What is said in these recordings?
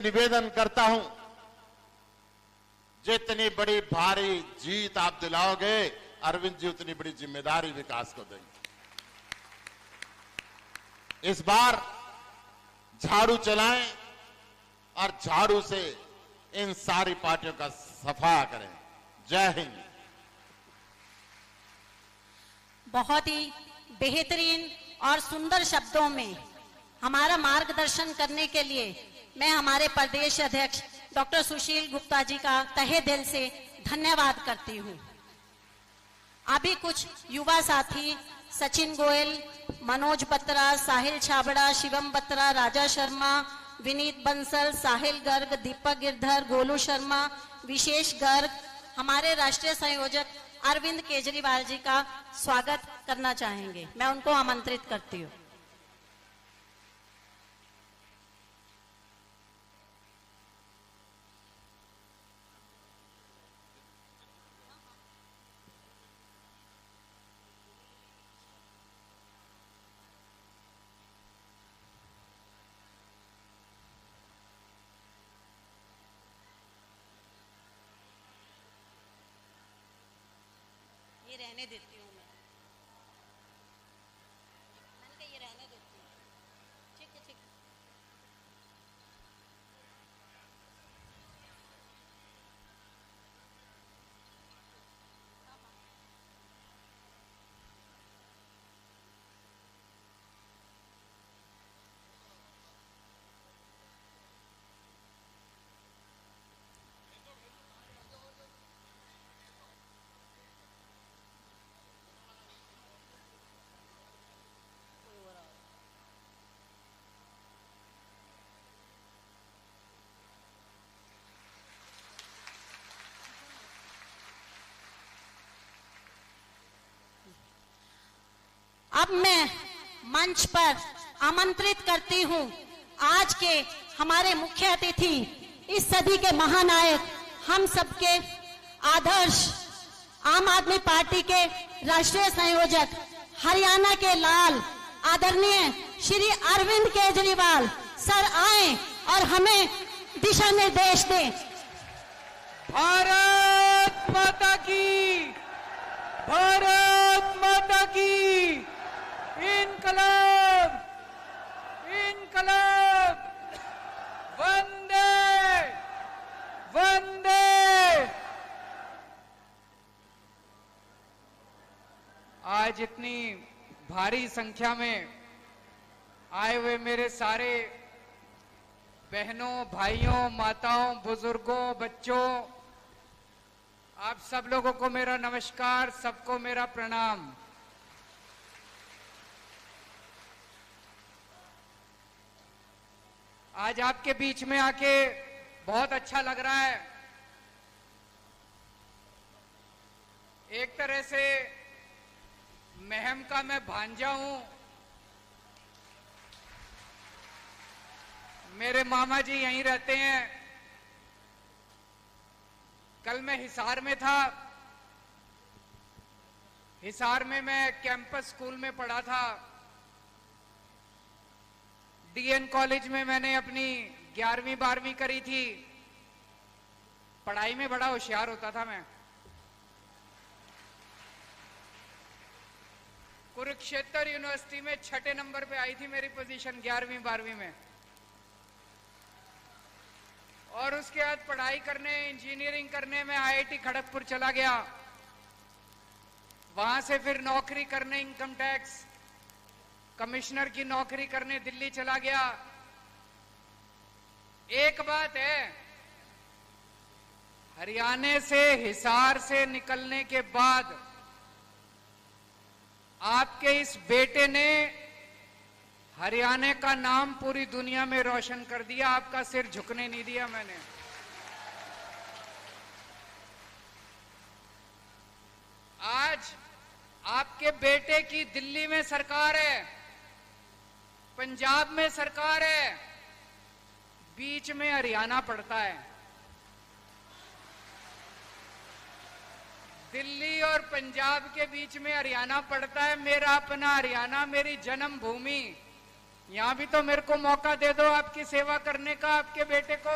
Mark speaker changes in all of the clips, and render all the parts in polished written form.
Speaker 1: निवेदन करता हूं, जितनी बड़ी भारी जीत आप दिलाओगे अरविंद जी उतनी बड़ी जिम्मेदारी विकास को देंगे। इस बार झाड़ू चलाएं और झाड़ू से इन सारी पार्टियों का सफा करें। जय हिंद।
Speaker 2: बहुत ही बेहतरीन और सुंदर शब्दों में हमारा मार्गदर्शन करने के लिए मैं हमारे प्रदेश अध्यक्ष डॉक्टर सुशील गुप्ता जी का तहे दिल से धन्यवाद करती हूं। अभी कुछ युवा साथी सचिन गोयल, मनोज बत्रा, साहिल छाबड़ा, शिवम बत्रा, राजा शर्मा, विनीत बंसल, साहिल गर्ग, दीपक गिरधर, गोलू शर्मा, विशेष गर्ग हमारे राष्ट्रीय संयोजक अरविंद केजरीवाल जी का स्वागत करना चाहेंगे। मैं उनको आमंत्रित करती हूँ। ये रहने देती हूँ मैंने कहा ये रहने देती हूँ। ठीक है, ठीक है। अब मैं मंच पर आमंत्रित करती हूं आज के हमारे मुख्य अतिथि, इस सदी के महानायक, हम सबके आदर्श आम आदमी पार्टी के राष्ट्रीय संयोजक, हरियाणा के लाल, आदरणीय श्री अरविंद केजरीवाल सर आए और हमें दिशा निर्देश दें।
Speaker 3: भारत माता की, भारत माता की, इनकलाब, इनकलाब, वंदे वंदे। आज इतनी भारी संख्या में आए हुए मेरे सारे बहनों, भाइयों, माताओं, बुजुर्गों, बच्चों, आप सब लोगों को मेरा नमस्कार, सबको मेरा प्रणाम। आज आपके बीच में आके बहुत अच्छा लग रहा है। एक तरह से महम का मैं भांजा हूं। मेरे मामा जी यहीं रहते हैं। कल मैं हिसार में था। हिसार में मैं कैंपस स्कूल में पढ़ा था। डीएन कॉलेज में मैंने अपनी 11वीं 12वीं करी थी। पढ़ाई में बड़ा होशियार होता था मैं। कुरुक्षेत्र यूनिवर्सिटी में 6ठे नंबर पे आई थी मेरी पोजीशन 11वीं 12वीं में। और उसके बाद पढ़ाई करने, इंजीनियरिंग करने में आईआईटी खड़गपुर चला गया। वहां से फिर नौकरी करने, इनकम टैक्स कमिश्नर की नौकरी करने दिल्ली चला गया। एक बात है, हरियाणा से, हिसार से निकलने के बाद आपके इस बेटे ने हरियाणा का नाम पूरी दुनिया में रोशन कर दिया। आपका सिर झुकने नहीं दिया मैंने। आज आपके बेटे की दिल्ली में सरकार है, पंजाब में सरकार है, बीच में हरियाणा पड़ता है। दिल्ली और पंजाब के बीच में हरियाणा पड़ता है। मेरा अपना हरियाणा, मेरी जन्मभूमि, यहां भी तो मेरे को मौका दे दो आपकी सेवा करने का, आपके बेटे को।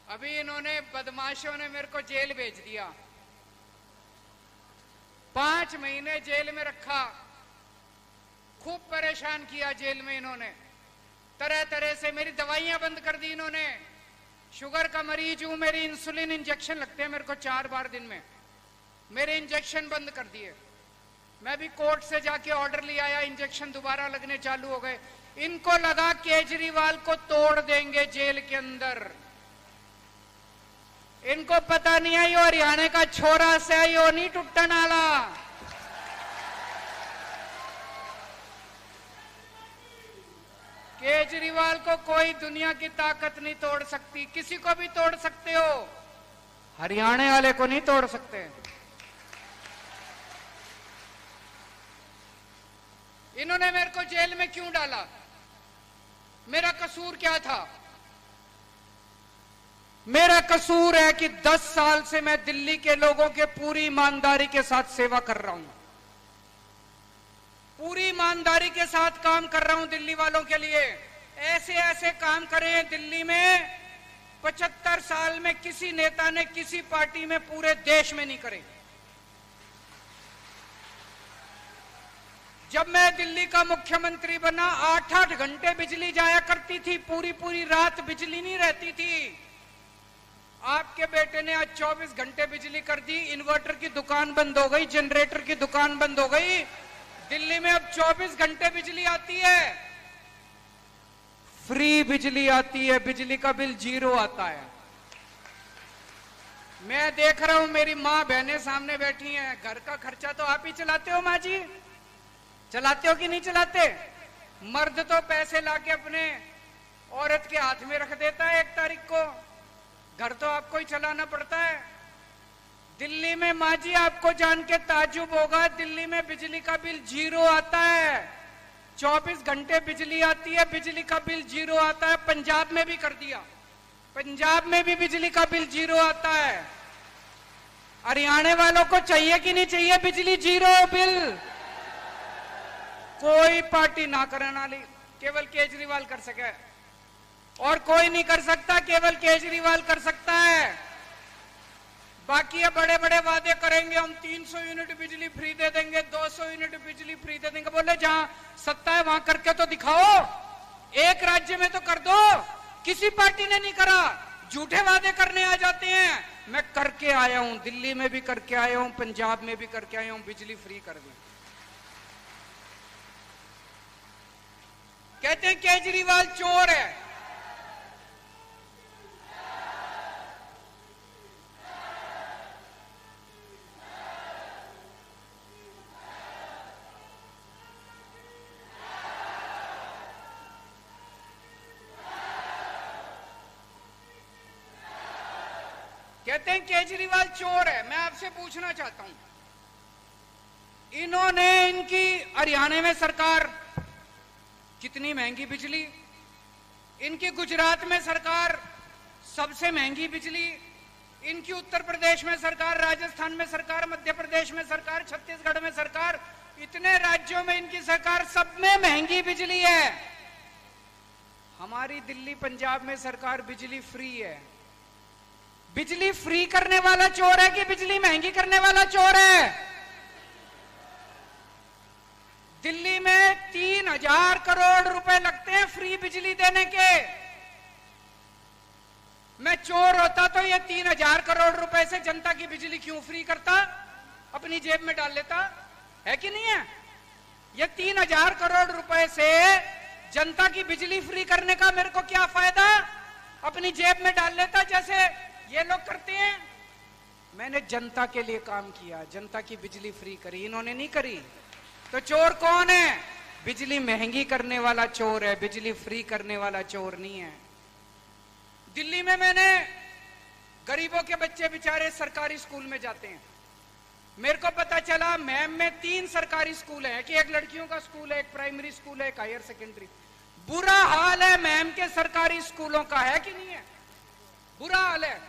Speaker 3: अभी इन्होंने बदमाशों ने मेरे को जेल भेज दिया, 5 महीने जेल में रखा, खूब परेशान किया जेल में इन्होंने, तरह तरह से मेरी दवाइयां बंद कर दी इन्होंने। शुगर का मरीज हूं, मेरी इंसुलिन इंजेक्शन लगते हैं मेरे को 4 बार दिन में, मेरे इंजेक्शन बंद कर दिए। मैं भी कोर्ट से जाके ऑर्डर ले आया, इंजेक्शन दोबारा लगने चालू हो गए। इनको लगा केजरीवाल को तोड़ देंगे जेल के अंदर। इनको पता नहीं है यो हरियाणा का छोरा से यो नहीं टूटन वाला। केजरीवाल को कोई दुनिया की ताकत नहीं तोड़ सकती, किसी को भी तोड़ सकते हो, हरियाणा वाले को नहीं तोड़ सकते। इन्होंने मेरे को जेल में क्यों डाला? मेरा कसूर क्या था? मेरा कसूर है कि 10 साल से मैं दिल्ली के लोगों के पूरी ईमानदारी के साथ सेवा कर रहा हूं, पूरी ईमानदारी के साथ काम कर रहा हूं दिल्ली वालों के लिए। ऐसे ऐसे काम करें दिल्ली में 75 साल में किसी नेता ने किसी पार्टी में पूरे देश में नहीं करे। जब मैं दिल्ली का मुख्यमंत्री बना 8-8 घंटे बिजली जाया करती थी, पूरी पूरी रात बिजली नहीं रहती थी। आपके बेटे ने आज 24 घंटे बिजली कर दी, इन्वर्टर की दुकान बंद हो गई, जनरेटर की दुकान बंद हो गई। दिल्ली में अब 24 घंटे बिजली आती है, फ्री बिजली आती है, बिजली का बिल 0 आता है। मैं देख रहा हूं मेरी माँ बहनें सामने बैठी हैं, घर का खर्चा तो आप ही चलाते हो माँ जी, चलाते हो कि नहीं चलाते? मर्द तो पैसे लाके अपने औरत के हाथ में रख देता है 1 तारीख को, घर तो आपको ही चलाना पड़ता है। दिल्ली में माँ जी आपको जान के ताज्जुब होगा, दिल्ली में बिजली का बिल 0 आता है, 24 घंटे बिजली आती है, बिजली का बिल 0 आता है। पंजाब में भी कर दिया, पंजाब में भी बिजली का बिल 0 आता है। हरियाणा वालों को चाहिए कि नहीं चाहिए बिजली 0 बिल? कोई पार्टी ना करने वाली, केवल केजरीवाल कर सके, और कोई नहीं कर सकता, केवल केजरीवाल कर सकता है। बाकी ये बड़े बड़े वादे करेंगे, हम 300 यूनिट बिजली फ्री दे देंगे, 200 यूनिट बिजली फ्री दे देंगे। बोले जहां सत्ता है वहां करके तो दिखाओ, एक राज्य में तो कर दो। किसी पार्टी ने नहीं करा, झूठे वादे करने आ जाते हैं। मैं करके आया हूं, दिल्ली में भी करके आया हूं, पंजाब में भी करके आया हूं, बिजली फ्री कर दी। कहते हैं केजरीवाल चोर है, कहते हैं केजरीवाल चोर है। मैं आपसे पूछना चाहता हूं, इन्होंने इनकी हरियाणा में सरकार कितनी महंगी बिजली, इनकी गुजरात में सरकार सबसे महंगी बिजली, इनकी उत्तर प्रदेश में सरकार, राजस्थान में सरकार, मध्य प्रदेश में सरकार, छत्तीसगढ़ में सरकार, इतने राज्यों में इनकी सरकार, सब में महंगी बिजली है। हमारी दिल्ली पंजाब में सरकार बिजली फ्री है। बिजली फ्री करने वाला चोर है कि बिजली महंगी करने वाला चोर है? दिल्ली में 3000 करोड़ रुपए लगते हैं फ्री बिजली देने के। मैं चोर होता तो ये 3000 करोड़ रुपए से जनता की बिजली क्यों फ्री करता, अपनी जेब में डाल लेता, है कि नहीं है? ये 3000 करोड़ रुपए से जनता की बिजली फ्री करने का मेरे को क्या फायदा, अपनी जेब में डाल लेता जैसे ये लोग करते हैं। मैंने जनता के लिए काम किया, जनता की बिजली फ्री करी, इन्होंने नहीं करी। तो चोर कौन है? बिजली महंगी करने वाला चोर है, बिजली फ्री करने वाला चोर नहीं है। दिल्ली में मैंने गरीबों के बच्चे बेचारे सरकारी स्कूल में जाते हैं, मेरे को पता चला मैम में 3 सरकारी स्कूल हैं, कि एक लड़कियों का स्कूल है, एक प्राइमरी स्कूल है, एक हायर सेकेंडरी। बुरा हाल है मैम के सरकारी स्कूलों का, है कि नहीं है? बुरा हाल है।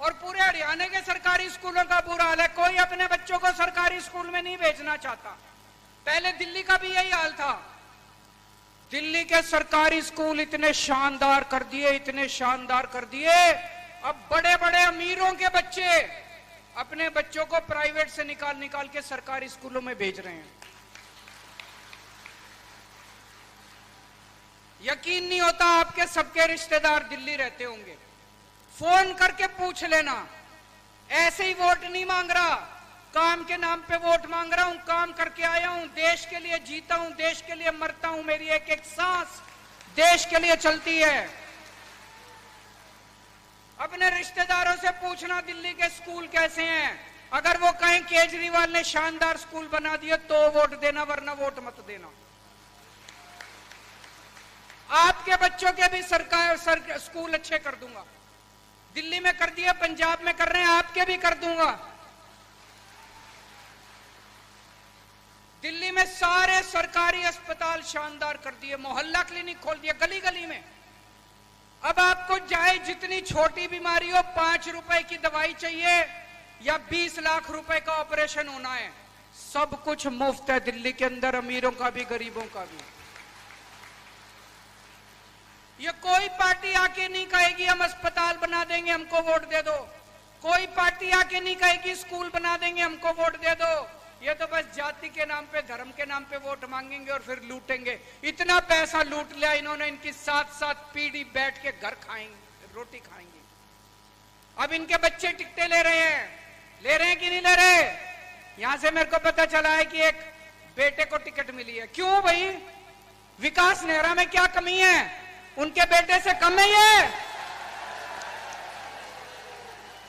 Speaker 3: और पूरे हरियाणा के सरकारी स्कूलों का बुरा हाल है। कोई अपने बच्चों को सरकारी स्कूल में नहीं भेजना चाहता। पहले दिल्ली का भी यही हाल था। दिल्ली के सरकारी स्कूल इतने शानदार कर दिए, इतने शानदार कर दिए, अब बड़े बड़े अमीरों के बच्चे अपने बच्चों को प्राइवेट से निकाल निकाल के सरकारी स्कूलों में भेज रहे हैं। यकीन नहीं होता आपके सबके रिश्तेदार दिल्ली रहते होंगे। फोन करके पूछ लेना। ऐसे ही वोट नहीं मांग रहा, काम के नाम पे वोट मांग रहा हूं। काम करके आया हूं, देश के लिए जीता हूं, देश के लिए मरता हूं, मेरी एक एक सांस देश के लिए चलती है। अपने रिश्तेदारों से पूछना दिल्ली के स्कूल कैसे हैं। अगर वो कहें केजरीवाल ने शानदार स्कूल बना दिया तो वोट देना, वरना वोट मत देना। आपके बच्चों के भी स्कूल अच्छे कर दूंगा। दिल्ली में कर दिया, पंजाब में कर रहे हैं, आपके भी कर दूंगा। दिल्ली में सारे सरकारी अस्पताल शानदार कर दिए, मोहल्ला क्लिनिक खोल दिया गली गली में। अब आपको चाहे जितनी छोटी बीमारी हो, 5 रुपए की दवाई चाहिए या 20 लाख रुपए का ऑपरेशन होना है, सब कुछ मुफ्त है दिल्ली के अंदर, अमीरों का भी गरीबों का भी। ये कोई पार्टी आके नहीं कहेगी हम अस्पताल बना देंगे, हमको वोट दे दो। कोई पार्टी आके नहीं कहेगी स्कूल बना देंगे, हमको वोट दे दो। ये तो बस जाति के नाम पे, धर्म के नाम पे वोट मांगेंगे और फिर लूटेंगे। इतना पैसा लूट लिया इन्होंने, इनकी 7-7 पीढ़ी बैठ के घर खाएंगे, रोटी खाएंगे। अब इनके बच्चे टिकटें ले रहे हैं कि नहीं ले रहे? यहां से मेरे को पता चला है कि एक बेटे को टिकट मिली है। क्यों भाई? विकास नेहरा में क्या कमी है? उनके बेटे से कम है ये?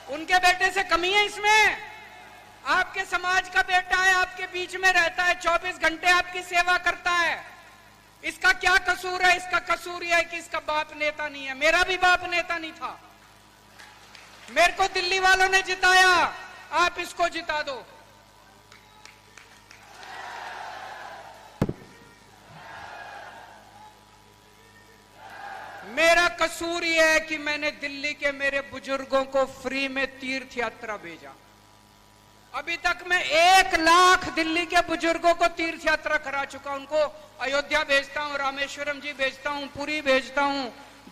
Speaker 3: उनके बेटे से कमी है इसमें? आपके समाज का बेटा है, आपके बीच में रहता है, 24 घंटे आपकी सेवा करता है। इसका क्या कसूर है? इसका कसूर यह है कि इसका बाप नेता नहीं है। मेरा भी बाप नेता नहीं था, मेरे को दिल्ली वालों ने जिताया, आप इसको जिता दो। मेरा कसूर यह है कि मैंने दिल्ली के मेरे बुजुर्गों को फ्री में तीर्थ यात्रा भेजा। अभी तक मैं 1 लाख दिल्ली के बुजुर्गों को तीर्थ यात्रा करा चुका। उनको अयोध्या भेजता हूं, रामेश्वरम जी भेजता हूं, पुरी भेजता हूं,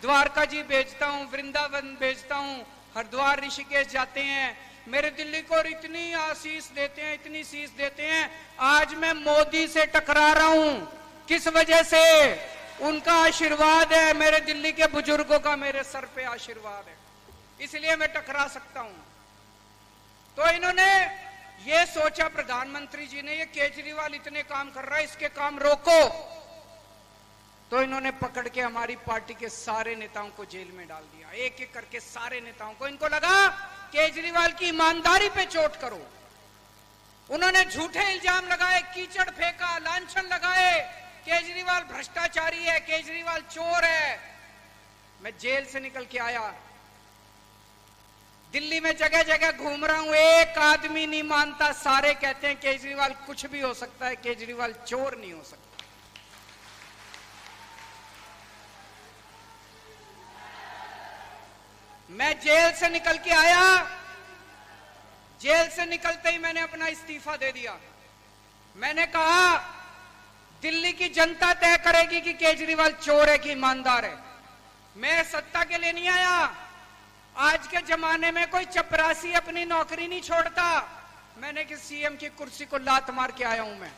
Speaker 3: द्वारका जी भेजता हूं, वृंदावन भेजता हूं, हरिद्वार ऋषिकेश जाते हैं। मेरे दिल्ली को इतनी आशीष देते हैं, इतनी शीश देते हैं। आज मैं मोदी से टकरा रहा हूं, किस वजह से? उनका आशीर्वाद है, मेरे दिल्ली के बुजुर्गों का मेरे सर पे आशीर्वाद है, इसलिए मैं टकरा सकता हूं। तो इन्होंने ये सोचा, प्रधानमंत्री जी ने, ये केजरीवाल इतने काम कर रहा है, इसके काम रोको। तो इन्होंने पकड़ के हमारी पार्टी के सारे नेताओं को जेल में डाल दिया, एक एक करके सारे नेताओं को। इनको लगा केजरीवाल की ईमानदारी पे चोट करो। उन्होंने झूठे इल्जाम लगाए, कीचड़ फेंका, लांछन लगाए, केजरीवाल भ्रष्टाचारी है, केजरीवाल चोर है। मैं जेल से निकल के आया, दिल्ली में जगह जगह घूम रहा हूं, एक आदमी नहीं मानता, सारे कहते हैं केजरीवाल कुछ भी हो सकता है, केजरीवाल चोर नहीं हो सकता। मैं जेल से निकल के आया, जेल से निकलते ही मैंने अपना इस्तीफा दे दिया। मैंने कहा दिल्ली की जनता तय करेगी कि केजरीवाल चोर है कि ईमानदार है। मैं सत्ता के लिए नहीं आया। आज के जमाने में कोई चपरासी अपनी नौकरी नहीं छोड़ता। मैंने कि सीएम की कुर्सी को लात मार के आया हूं मैं।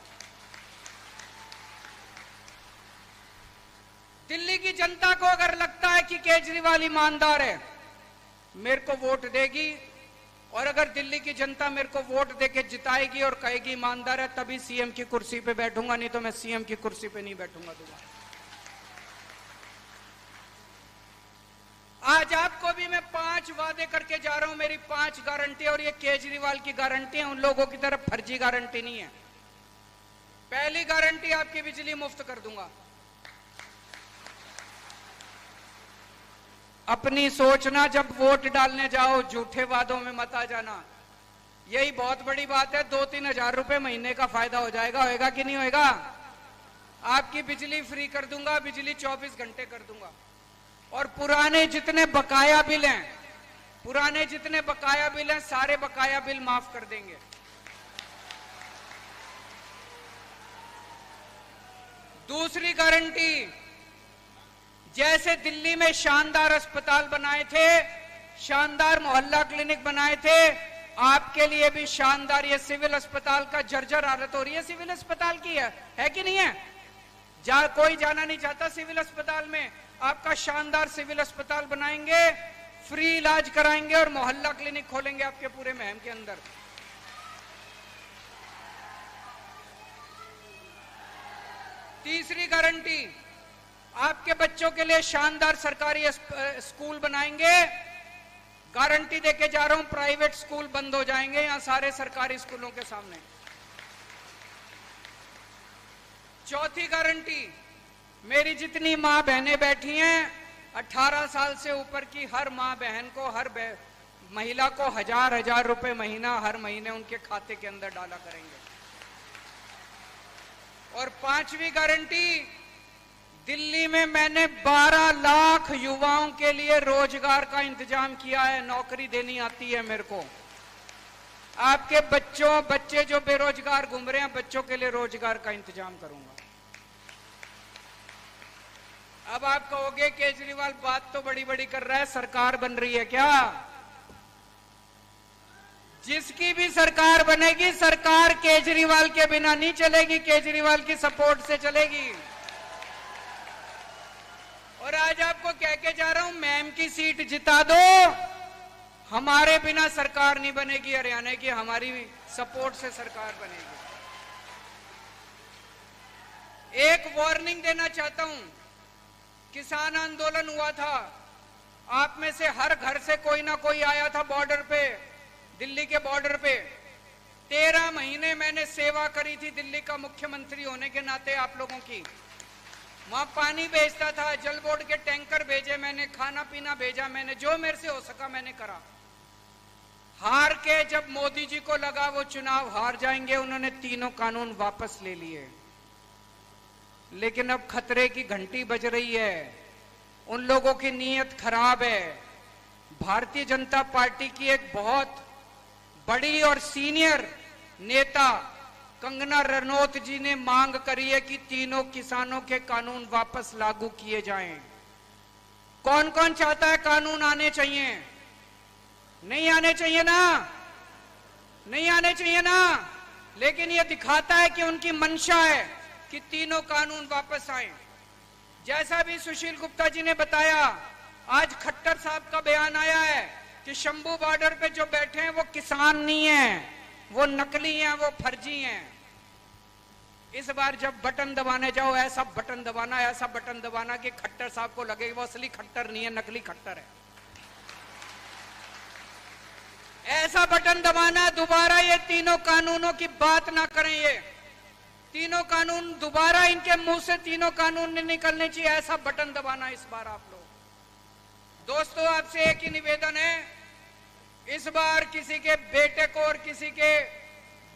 Speaker 3: दिल्ली की जनता को अगर लगता है कि केजरीवाल ईमानदार है, मेरे को वोट देगी, और अगर दिल्ली की जनता मेरे को वोट देके जिताएगी और कहेगी ईमानदार है, तभी सीएम की कुर्सी पे बैठूंगा, नहीं तो मैं सीएम की कुर्सी पे नहीं बैठूंगा दोबारा। आज आपको भी मैं 5 वादे करके जा रहा हूं, मेरी 5 गारंटी, और ये केजरीवाल की गारंटी है, उन लोगों की तरफ फर्जी गारंटी नहीं है। पहली गारंटी, आपकी बिजली मुफ्त कर दूंगा। अपनी सोचना, जब वोट डालने जाओ झूठे वादों में मत आ जाना। यही बहुत बड़ी बात है, 2-3 हजार रुपए महीने का फायदा हो जाएगा। होएगा कि नहीं होएगा? आपकी बिजली फ्री कर दूंगा, बिजली 24 घंटे कर दूंगा, और पुराने जितने बकाया बिल हैं पुराने जितने बकाया बिल हैं सारे बकाया बिल माफ कर देंगे। दूसरी गारंटी, जैसे दिल्ली में शानदार अस्पताल बनाए थे, शानदार मोहल्ला क्लिनिक बनाए थे, आपके लिए भी शानदार ये सिविल अस्पताल का जर्जर हालत हो रही है सिविल अस्पताल की है कि नहीं है? कोई जाना नहीं चाहता सिविल अस्पताल में। आपका शानदार सिविल अस्पताल बनाएंगे, फ्री इलाज कराएंगे और मोहल्ला क्लिनिक खोलेंगे आपके पूरे महम के अंदर। तीसरी गारंटी, आपके बच्चों के लिए शानदार सरकारी स्कूल बनाएंगे। गारंटी देके जा रहा हूं, प्राइवेट स्कूल बंद हो जाएंगे यहां सारे सरकारी स्कूलों के सामने। चौथी गारंटी, मेरी जितनी मां बहनें बैठी हैं, 18 साल से ऊपर की हर मां बहन को, हर महिला को 1000 रुपए महीना हर महीने उनके खाते के अंदर डाला करेंगे। और पांचवी गारंटी, दिल्ली में मैंने 12 लाख युवाओं के लिए रोजगार का इंतजाम किया है, नौकरी देनी आती है मेरे को। आपके बच्चे जो बेरोजगार घूम रहे हैं, बच्चों के लिए रोजगार का इंतजाम करूंगा। अब आप कहोगे केजरीवाल बात तो बड़ी बड़ी कर रहा है, सरकार बन रही है क्या? जिसकी भी सरकार बनेगी, सरकार केजरीवाल के बिना नहीं चलेगी, केजरीवाल की सपोर्ट से चलेगी। और आज आपको कह के जा रहा हूं, मैम की सीट जिता दो, हमारे बिना सरकार नहीं बनेगी हरियाणा की, हमारी सपोर्ट से सरकार बनेगी। एक वार्निंग देना चाहता हूं, किसान आंदोलन हुआ था, आप में से हर घर से कोई ना कोई आया था बॉर्डर पे, दिल्ली के बॉर्डर पे। 13 महीने मैंने सेवा करी थी दिल्ली का मुख्यमंत्री होने के नाते आप लोगों की। वहां पानी भेजता था, जल बोर्ड के टैंकर भेजे मैंने, खाना पीना भेजा मैंने, जो मेरे से हो सका मैंने करा। हार के जब मोदी जी को लगा वो चुनाव हार जाएंगे, उन्होंने तीनों कानून वापस ले लिए। लेकिन अब खतरे की घंटी बज रही है, उन लोगों की नीयत खराब है। भारतीय जनता पार्टी की एक बहुत बड़ी और सीनियर नेता कंगना रनौत जी ने मांग करी है कि तीनों किसानों के कानून वापस लागू किए जाएं। कौन कौन चाहता है कानून आने चाहिए? नहीं आने चाहिए ना? नहीं आने चाहिए ना? लेकिन यह दिखाता है कि उनकी मंशा है कि तीनों कानून वापस आए। जैसा भी सुशील गुप्ता जी ने बताया, आज खट्टर साहब का बयान आया है कि शंभू बॉर्डर पे जो बैठे हैं वो किसान नहीं है, वो नकली हैं, वो फर्जी हैं। इस बार जब बटन दबाने जाओ, ऐसा बटन दबाना कि खट्टर साहब को लगे वो असली खट्टर नहीं है, नकली खट्टर है। ऐसा बटन दबाना, दोबारा ये तीनों कानूनों की बात ना करें। ये तीनों कानून दोबारा इनके मुंह से तीनों कानून नहीं निकलने चाहिए, ऐसा बटन दबाना इस बार आप लोग। दोस्तों, आपसे एक ही निवेदन है, इस बार किसी के बेटे को और किसी के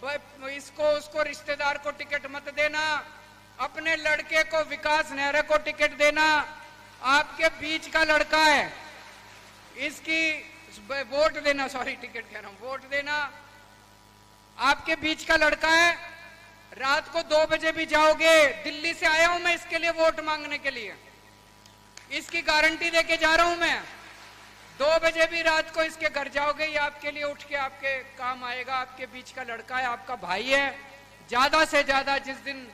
Speaker 3: उसको रिश्तेदार को टिकट मत देना। अपने लड़के को, विकास नेहरा को टिकट देना। आपके बीच का लड़का है, इसकी वोट देना, सॉरी टिकट कह रहा हूं, वोट देना। आपके बीच का लड़का है, रात को 2 बजे भी जाओगे, दिल्ली से आया हूं मैं इसके लिए वोट मांगने के लिए, इसकी गारंटी देके जा रहा हूं मैं। 2 बजे भी रात को इसके घर जाओगे, ये आपके लिए उठ के आपके काम आएगा। आपके बीच का लड़का है, आपका भाई है। ज्यादा से ज्यादा जिस दिन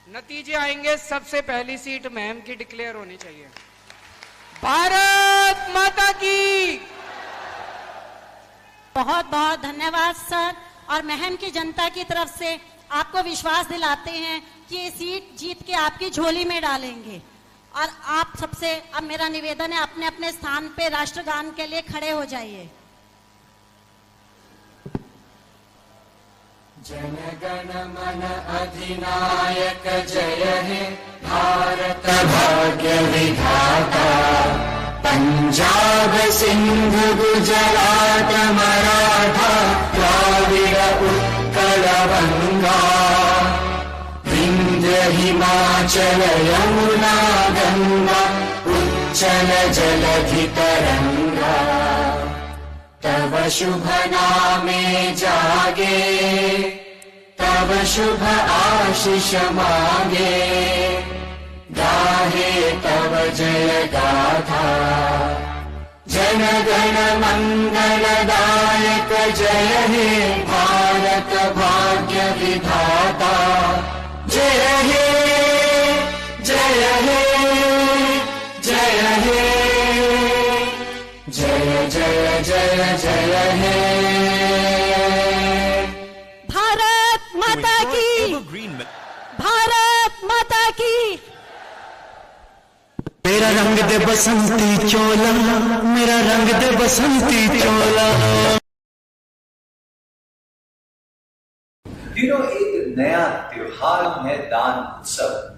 Speaker 3: नतीजे आएंगे, सबसे पहली सीट महम की डिक्लेयर होनी चाहिए। भारत माता की।
Speaker 2: बहुत बहुत धन्यवाद सर। और महम की जनता की तरफ से आपको विश्वास दिलाते हैं कि ये सीट जीत के आपकी झोली में डालेंगे। और आप सबसे अब मेरा निवेदन है, अपने अपने स्थान पे राष्ट्रगान के लिए खड़े हो जाइए।
Speaker 4: जन गण मन अधिनायक जय हे भारत भाग्य विधाता। पंजाब सिंध गुजरात मराठा द्राविड़ उत्कल बंगा। विंध्य हिमाचल यमुना गंगा उच्चल जलधि तरंगा। तव शुभ नामे जागे, तव शुभ आशीष मांगे, गाहे तव जय गाथा। जन गण मंगलदायक जय हे भारत भाग्य विधाता। जय हे जय हे जय हे, जय जय जय जय हे।
Speaker 2: भारत माता की, भारत माता की।
Speaker 5: मेरा रंग दे बसंती चोला, मेरा रंग दे बसंती चोला।
Speaker 6: दिनों एक नया त्योहार है दान उत्सव।